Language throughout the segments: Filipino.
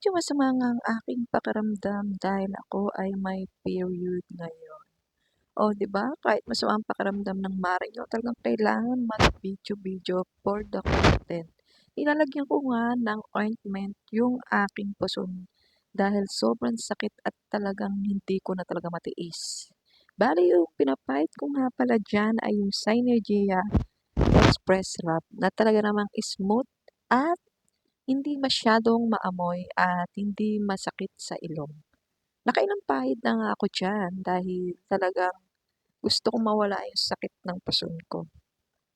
Medyo masama nga ang aking pakiramdam dahil ako ay may period ngayon. O 'di ba, kahit masama ang pakiramdam ng mare niyo talagang kailangan mag-video-video for the content. Nilalagyan ko nga ng ointment yung aking puson dahil sobrang sakit at talagang hindi ko na talaga matiis. Bale yung pinapahid ko nga pala diyan ay yung Synergia Express Rub na talaga namang smooth at hindi masyadong maamoy at hindi masakit sa ilong. Nakailang pahid na nga ako diyan dahil talagang gusto kong mawala yung sakit ng puson ko.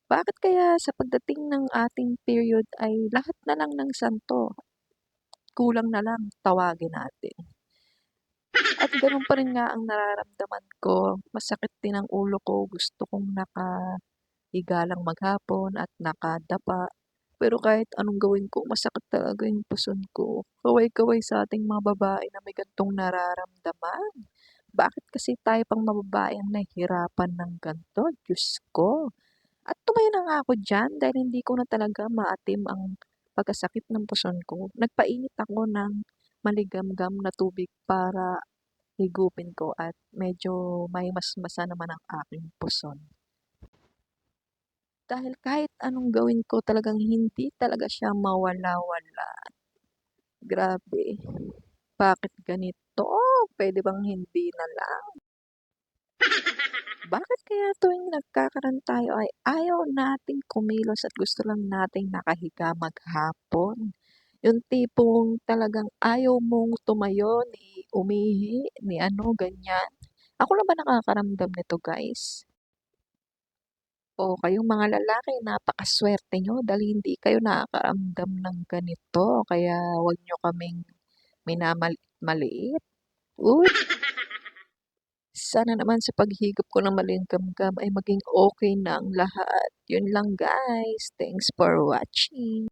Bakit kaya sa pagdating ng ating period ay lahat na lang ng santo, kulang na lang tawagin natin. At gano'n pa rin nga ang nararamdaman ko, masakit din ang ulo ko, gusto kong nakahiga lang maghapon at nakadapa. Pero kahit anong gawin ko, masakit talaga yung puson ko. Kaway-kaway sa ating mga babae na may ganitong nararamdaman. Bakit kasi tayo pang mababae ang nahihirapan ng ganito? Diyos ko. At tumayo na nga ako diyan dahil hindi ko na talaga maatim ang pagkasakit ng puson ko. Nagpainit ako ng maligamgam na tubig para higupin ko at medyo may masmasa naman ang aking puson. Dahil kahit anong gawin ko talagang hindi talaga siya mawala-wala. Grabe, bakit ganito? Puwede bang hindi na lang? Bakit kaya tuwing nagkakaroon tayo ay ayaw nating kumilos at gusto lang nating nakahiga maghapon? Yung tipong talagang ayaw mong tumayo, ni umihi, ni ano, ganyan. Ako lang ba nakakaramdam nito, guys? O kayong mga lalaki napakasuwerte niyo dahil hindi kayo nakakaramdam ng ganito kaya 'wag niyo kaming minamaliit. Uy, sana naman sa paghigop ko ng maligamgam ay maging okey na ang lahat. Yun lang guys, thanks for watching.